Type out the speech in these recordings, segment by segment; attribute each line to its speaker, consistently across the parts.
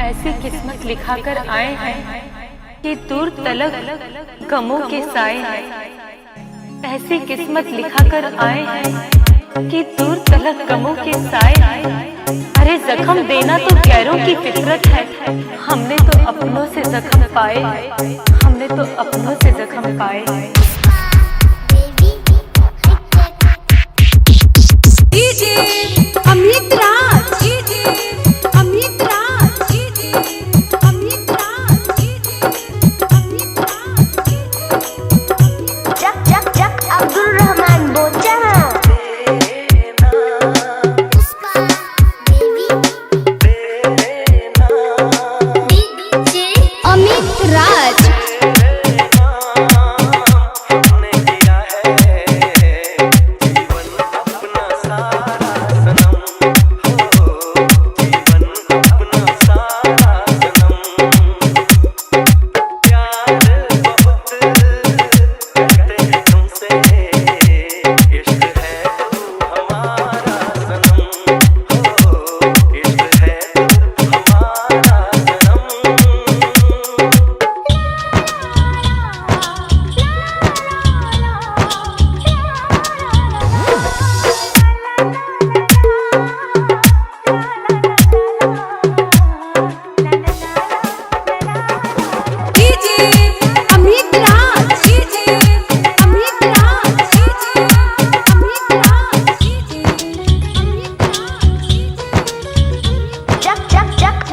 Speaker 1: ऐसी किस्मत लिखा कर आए हैं कि दूर तलक गमों के साए हैं। ऐसी किस्मत लिखा कर आए हैं कि दूर तलक गमों के साए हैं। अरे जख्म देना तो गैरों की फितरत है, हमने तो अपनों से जख्म पाए, हमने तो अपनों से जख्म पाए।
Speaker 2: अमित राज, अमित राज, अमित राज, अमित राज।
Speaker 3: जक अब्दुल रहमान बोचा।
Speaker 2: अमित राज।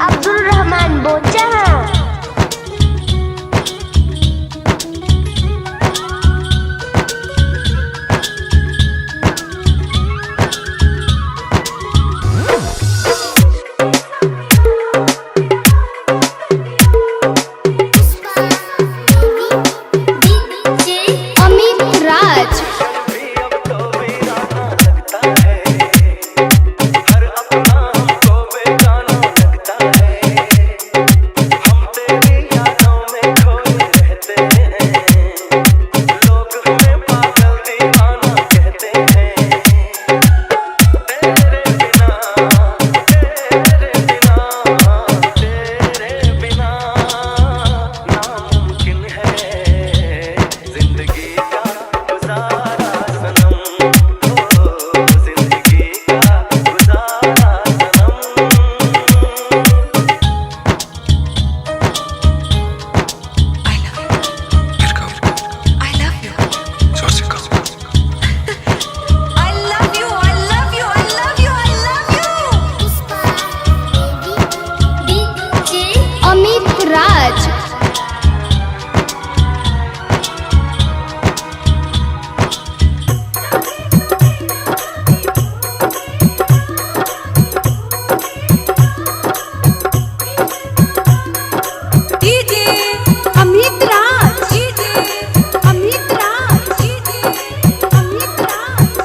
Speaker 3: अब्दुल रहमान बोचा।
Speaker 2: अमित राज। अमित राज। अमित राज, अमित राज, अमित राज।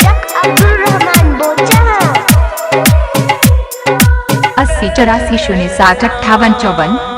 Speaker 3: जक अब्दुल रहमान बोचा।
Speaker 4: अस्सी 84 0 60 58 54।